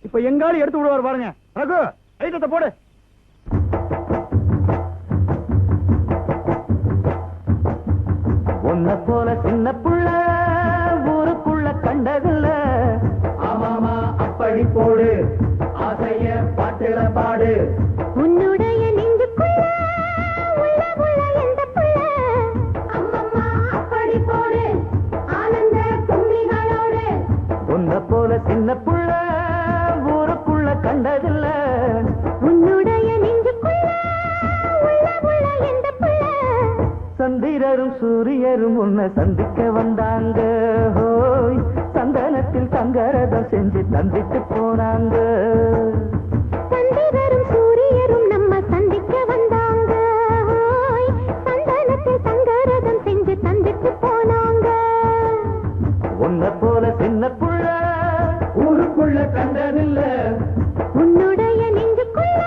இப்ப எங்காலும் எடுத்து விடுவார் பாருங்க. ரகு ஐட்டத்தை போடு. உன்னை போல சின்ன புள்ள ஊருக்குள்ள கண்டதில்ல. ஆமாமா அப்படி போடு, ஆசைய பாட்டுல பாடு. உன்னுடைய நெஞ்சுக்குள்ள உள்ள உள்ள எந்த புள்ள. அம்மம்மா அப்படி போடு, ஆனந்த கும்மிகளோடு. உன்னை போல சின்ன புள்ள ஊருக்குள்ள கண்டதில்ல. உன்னுடைய நெஞ்சுக்குள்ள உள்ள உள்ள எந்த புள்ள. சந்திரரும் சூரியரும் உன்னை சந்திக்க வந்தாங்க. ஹோய் சந்தனத்தில் தங்கரதம் செஞ்சு தந்திட்டு போனாங்க. சந்திரரும் சூரியரும் நம்ம சந்திக்க வந்தாங்க. ஹோய் சந்தனத்தில் தங்கரதம் செஞ்சு தந்திட்டு போனாங்க. உன்னை போல சின்ன புள்ள ஊருக்குள்ள கண்டதில்ல. உன்னுடைய நெஞ்சுக்குள்ள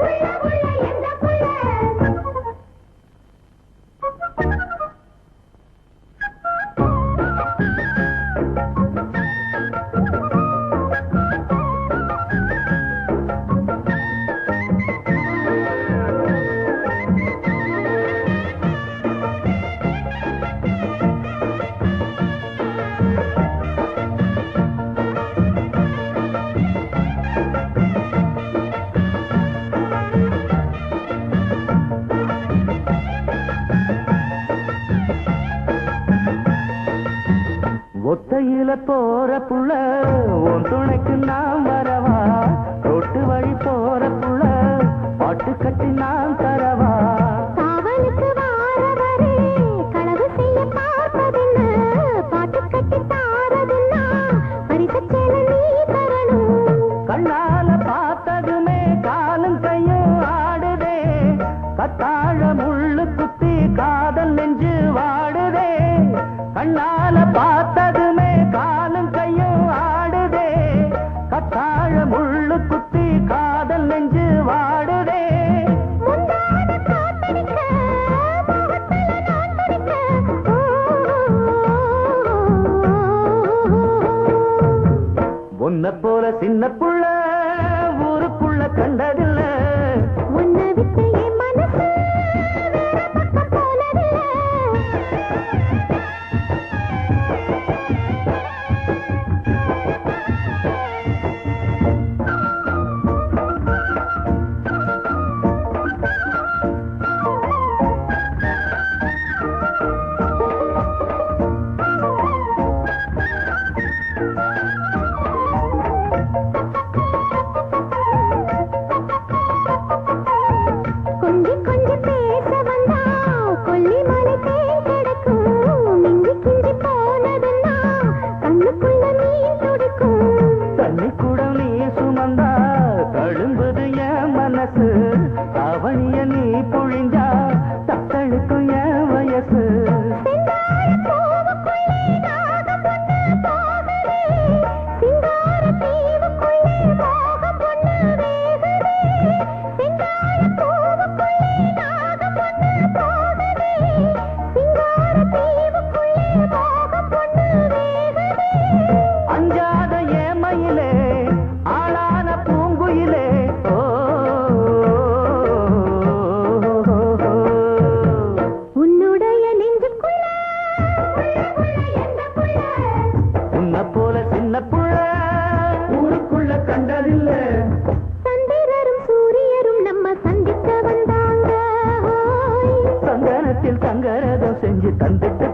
உள்ள உள்ள எந்த புள்ள. ஒத்தையில போற புள்ள உன் துணைக்கு நான் வரவா. ரோட்டு வழி போற புள்ள பாட்டு கட்டி நான் தரவா. காவலுக்கு வாரவரே களவு செய்ய பார்ப்பதென்ன, பாட்டு கட்டி தாரதுன்னா பரிசச்சேல நீ தரணும். கண்ணால பார்த்ததுமே காலும் கையும் ஆடுதே. கத்தாழ முள்ளு குத்தி காதல் நெஞ்சு வாடுதே. கண்ணால பார்த்ததுமே காலும் கையும் ஆடுதே. கத்தாழ முள்ளு குத்தி காதல் நெஞ்சு வாடுதே. உன்னை போல சின்ன புள்ள ஊருக்குள்ள கண்டதில்ல. உன்னை விட்டு என் மனசு வேற பக்கம் போனதில்லை. அவனிய நீ பொழிஞ்சா தத்தழுக்கும் என் வயசு. அஞ்சாத ஏமையிலே ஆளான பூங்குயிலே. உன்னுடைய நெஞ்சுக்குள்ள உன்னை போல சின்ன புள்ள ஊருக்குள்ள கண்டதில்ல. சந்திரரும் சூரியரும் நம்ம சந்திக்க வந்தாங்க. சந்தனத்தில் தங்கரதம் செஞ்சு தந்துட்டு